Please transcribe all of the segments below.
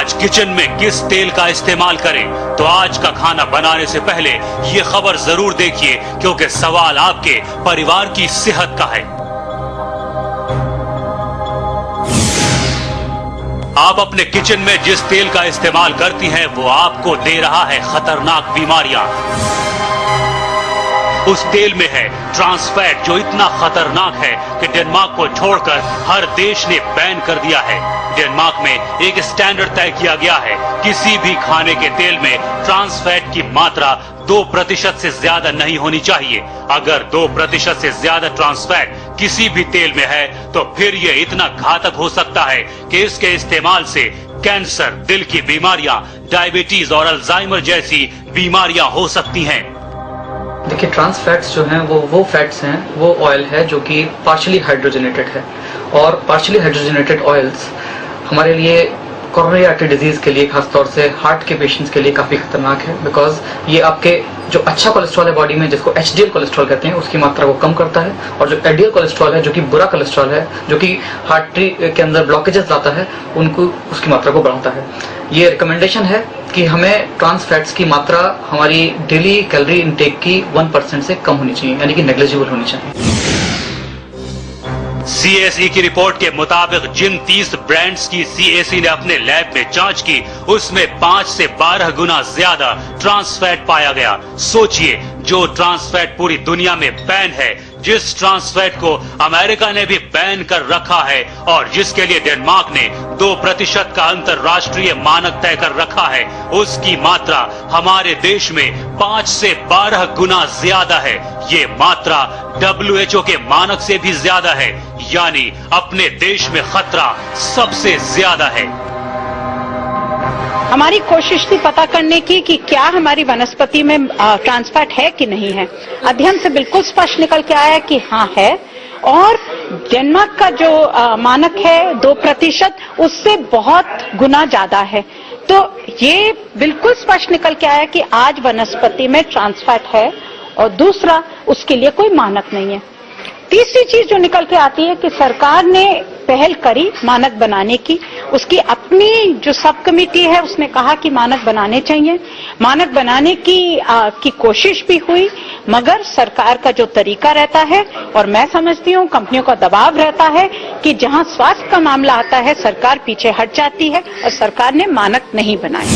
आज किचन में किस तेल का इस्तेमाल करें, तो आज का खाना बनाने से पहले ये खबर जरूर देखिए, क्योंकि सवाल आपके परिवार की सेहत का है। आप अपने किचन में जिस तेल का इस्तेमाल करती हैं वो आपको दे रहा है खतरनाक बीमारियां। उस तेल में है ट्रांस फैट, जो इतना खतरनाक है कि डेनमार्क को छोड़कर हर देश ने बैन कर दिया है। डेनमार्क में एक स्टैंडर्ड तय किया गया है, किसी भी खाने के तेल में ट्रांस फैट की मात्रा 2% से ज्यादा नहीं होनी चाहिए। अगर 2% से ज्यादा ट्रांस फैट किसी भी तेल में है तो फिर ये इतना घातक हो सकता है कि इसके इस्तेमाल से कैंसर, दिल की बीमारियां, डायबिटीज और अल्जाइमर जैसी बीमारियां हो सकती हैं। देखिए, ट्रांस फैट्स जो हैं वो फैट्स हैं, वो ऑयल है जो कि पार्शियली हाइड्रोजनेटेड है, और पार्शियली हाइड्रोजनेटेड ऑयल्स हमारे लिए कोरोनरी आर्टरी डिजीज के लिए, खासतौर से हार्ट के पेशेंट्स के लिए काफी खतरनाक है। बिकॉज ये आपके जो अच्छा कोलेस्ट्रॉल है बॉडी में, जिसको एचडीएल कोलेस्ट्रॉल कहते हैं, उसकी मात्रा को कम करता है, और जो एलडीएल कोलेस्ट्रॉल है जो कि बुरा कोलेस्ट्रॉल है, जो कि हार्टरी के अंदर ब्लॉकेजेस लाता है, उनको उसकी मात्रा को बढ़ाता है। ये रिकमेंडेशन है कि हमें ट्रांस फैट्स की मात्रा हमारी डेली कैलोरी इनटेक की 1% से कम होनी चाहिए, यानी कि नेग्लिजिबल होनी चाहिए। सीएसई की रिपोर्ट के मुताबिक जिन 30 ब्रांड्स की सीएसई ने अपने लैब में जांच की, उसमें 5 से 12 गुना ज्यादा ट्रांस फैट पाया गया। सोचिए, जो ट्रांस फैट पूरी दुनिया में बैन है, जिस ट्रांस फैट को अमेरिका ने भी बैन कर रखा है और जिसके लिए डेनमार्क ने 2% का अंतरराष्ट्रीय मानक तय कर रखा है, उसकी मात्रा हमारे देश में 5 से 12 गुना ज्यादा है। ये मात्रा WHO के मानक से भी ज्यादा है, यानी अपने देश में खतरा सबसे ज्यादा है। हमारी कोशिश थी पता करने की कि क्या हमारी वनस्पति में ट्रांस फैट है कि नहीं है। अध्ययन से बिल्कुल स्पष्ट निकल के आया कि हाँ है, और डेनमार्क का जो मानक है 2%, उससे बहुत गुना ज्यादा है। तो ये बिल्कुल स्पष्ट निकल के आया कि आज वनस्पति में ट्रांस फैट है, और दूसरा उसके लिए कोई मानक नहीं है। तीसरी चीज जो निकल के आती है कि सरकार ने पहल करी मानक बनाने की, उसकी अपनी जो सब कमेटी है उसने कहा कि मानक बनाने चाहिए, मानक बनाने की कोशिश भी हुई, मगर सरकार का जो तरीका रहता है, और मैं समझती हूँ कंपनियों का दबाव रहता है कि जहाँ स्वास्थ्य का मामला आता है सरकार पीछे हट जाती है, और सरकार ने मानक नहीं बनाए।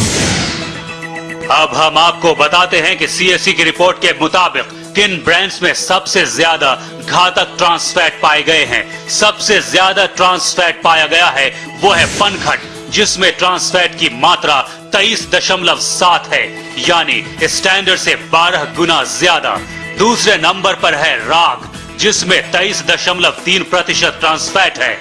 अब हम आपको बताते हैं कि सीएसई की रिपोर्ट के मुताबिक किन ब्रांड्स में सबसे ज्यादा घातक ट्रांस फैट पाए गए हैं। सबसे ज्यादा ट्रांस फैट पाया गया है वो है पनघट, जिसमें ट्रांस फैट की मात्रा 23.7 है, यानी स्टैंडर्ड से 12 गुना ज्यादा। दूसरे नंबर पर है राग, जिसमें 23.3% ट्रांस फैट है।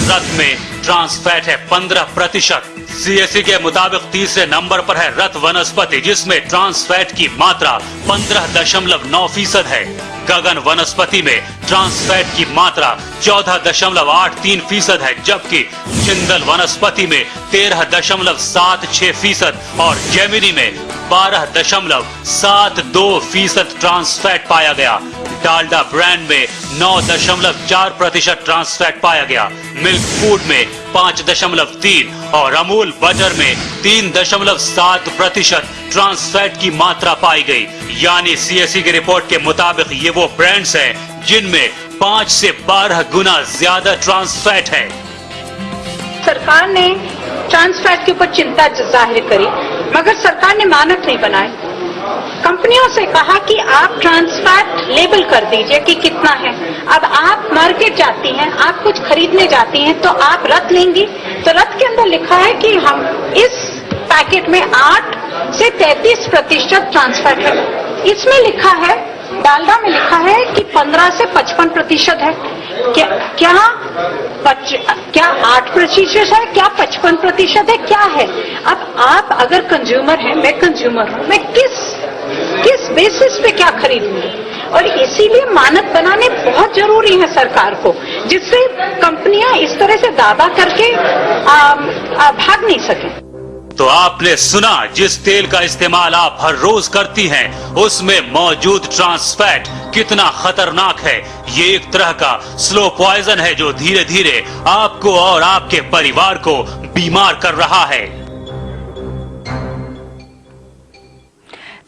रत में ट्रांस फैट है 15%। सीएसई के मुताबिक तीसरे नंबर पर है रत वनस्पति, जिसमें ट्रांस फैट की मात्रा 15.9% है। गगन वनस्पति में ट्रांस फैट की मात्रा 14.83% है, जबकि जिंदल वनस्पति में 13.76% और जेमिनी में 12.72% ट्रांस फैट पाया गया। डालडा ब्रांड में 9.4% ट्रांस फैट पाया गया। मिल्क फूड में 5.3 और अमूल बटर में 3.7% ट्रांस फैट की मात्रा पाई गई। यानी सीएसई की रिपोर्ट के मुताबिक ये वो ब्रांड्स हैं जिनमें 5 से 12 गुना ज्यादा ट्रांस फैट है। सरकार ने ट्रांस फैट के ऊपर चिंता जाहिर करी, मगर सरकार ने मानक नहीं बनाए। कंपनियों से कहा कि आप ट्रांस फैट लेबल कर दीजिए कि कितना है। अब आप मार्केट जाती हैं, आप कुछ खरीदने जाती हैं, तो आप रत लेंगी, तो रत के अंदर लिखा है कि हम इस पैकेट में 8 से 33% ट्रांस फैट है। इसमें लिखा है, डालडा में लिखा है कि 15 से 55% है। क्या 8% है, क्या 55% है, क्या है? अब आप अगर कंज्यूमर हैं, मैं कंज्यूमर हूं, मैं किस बेसिस पे क्या खरीदूंगी? और इसीलिए मानक बनाने बहुत जरूरी है सरकार को, जिससे कंपनियां इस तरह से दावा करके भाग नहीं सकें। तो आपने सुना, जिस तेल का इस्तेमाल आप हर रोज करती हैं, उसमें मौजूद ट्रांस फैट कितना खतरनाक है। ये एक तरह का स्लो पॉइजन है जो धीरे धीरे आपको और आपके परिवार को बीमार कर रहा है।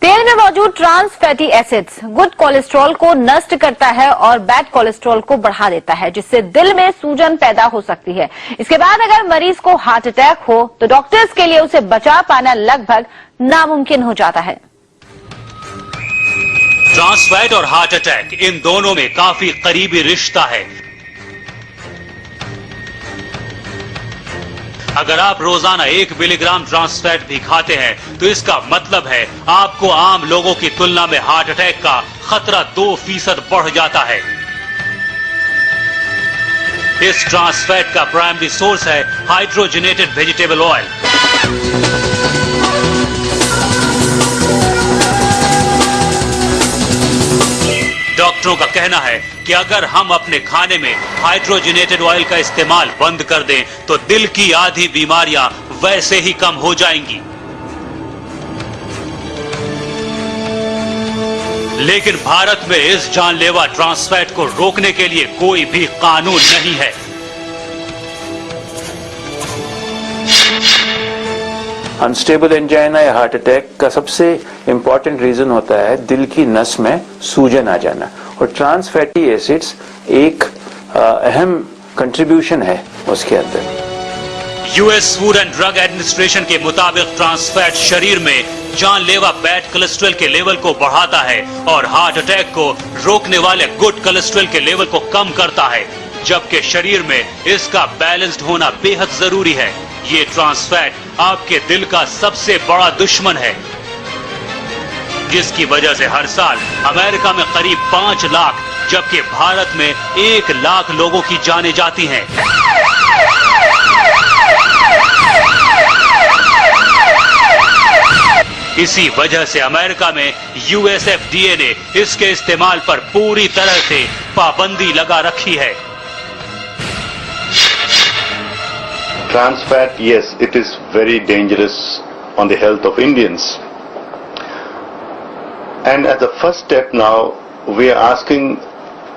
तेल में मौजूद trans fatty acids good cholesterol को नष्ट करता है और बैड कोलेस्ट्रॉल को बढ़ा देता है, जिससे दिल में सूजन पैदा हो सकती है। इसके बाद अगर मरीज को हार्ट अटैक हो तो डॉक्टर्स के लिए उसे बचा पाना लगभग नामुमकिन हो जाता है। ट्रांस फैट और हार्ट अटैक, इन दोनों में काफी करीबी रिश्ता है। अगर आप रोजाना 1 मिलीग्राम ट्रांस फैट भी खाते हैं तो इसका मतलब है आपको आम लोगों की तुलना में हार्ट अटैक का खतरा 2% बढ़ जाता है। इस ट्रांस फैट का प्राइमरी सोर्स है हाइड्रोजनेटेड वेजिटेबल ऑयल। डॉक्टरों का कहना है कि अगर हम अपने खाने में हाइड्रोजनेटेड ऑयल का इस्तेमाल बंद कर दें तो दिल की आधी बीमारियां वैसे ही कम हो जाएंगी। लेकिन भारत में इस जानलेवा ट्रांस फैट को रोकने के लिए कोई भी कानून नहीं है। अनस्टेबल एंजाइना या हार्ट अटैक का सबसे इंपॉर्टेंट रीजन होता है दिल की नस में सूजन आ जाना, और ट्रांस फैटी एसिड्स एक अहम कंट्रीब्यूशन है उसके अंदर। US food and drug administration के मुताबिक ट्रांस फैट शरीर में जानलेवा बैड कोलेस्ट्रॉल के लेवल को बढ़ाता है और हार्ट अटैक को रोकने वाले गुड कोलेस्ट्रॉल के लेवल को कम करता है, जबकि शरीर में इसका बैलेंस्ड होना बेहद जरूरी है। ये ट्रांस फैट आपके दिल का सबसे बड़ा दुश्मन है, जिसकी वजह से हर साल अमेरिका में करीब 5 लाख जबकि भारत में 1 लाख लोगों की जानें जाती हैं। इसी वजह से अमेरिका में यूएसएफडीए ने इसके इस्तेमाल पर पूरी तरह से पाबंदी लगा रखी है। Trans fat, yes, it is very dangerous on the health of Indians. And as a first step now, we are asking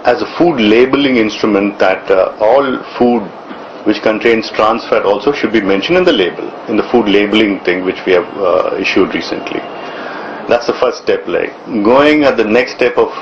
as a food labeling instrument that all food which contains trans fat also should be mentioned in the label, in the food labeling thing which we have issued recently. That's the first step. Like going at the next step of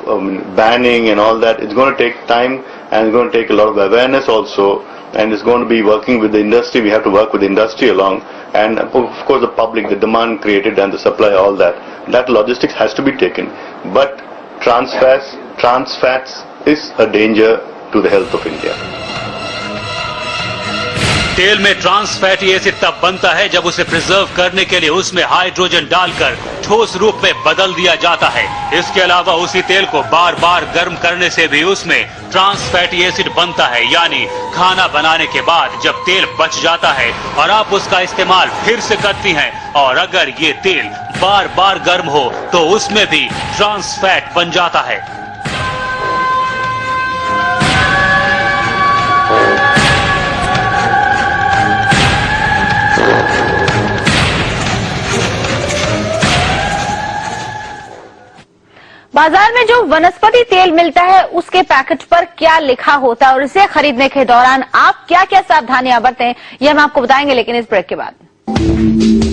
banning and all that, it's going to take time and it's going to take a lot of awareness also. And it's going to be working with the industry. We have to work with the industry along, and of course the public, the demand created and the supply, all that. That logistics has to be taken. But trans fats is a danger to the health of India. तेल में trans fatty acid तब बनता है जब उसे preserve करने के लिए उसमें हाइड्रोजन डालकर ठोस रूप में बदल दिया जाता है। इसके अलावा उसी तेल को बार बार गर्म करने से भी उसमें ट्रांस फैटी एसिड बनता है, यानी खाना बनाने के बाद जब तेल बच जाता है और आप उसका इस्तेमाल फिर से करती हैं और अगर ये तेल बार बार गर्म हो तो उसमें भी ट्रांस फैट बन जाता है। बाजार में जो वनस्पति तेल मिलता है उसके पैकेट पर क्या लिखा होता है और इसे खरीदने के दौरान आप क्या क्या सावधानियां बरतें, ये हम आपको बताएंगे, लेकिन इस ब्रेक के बाद।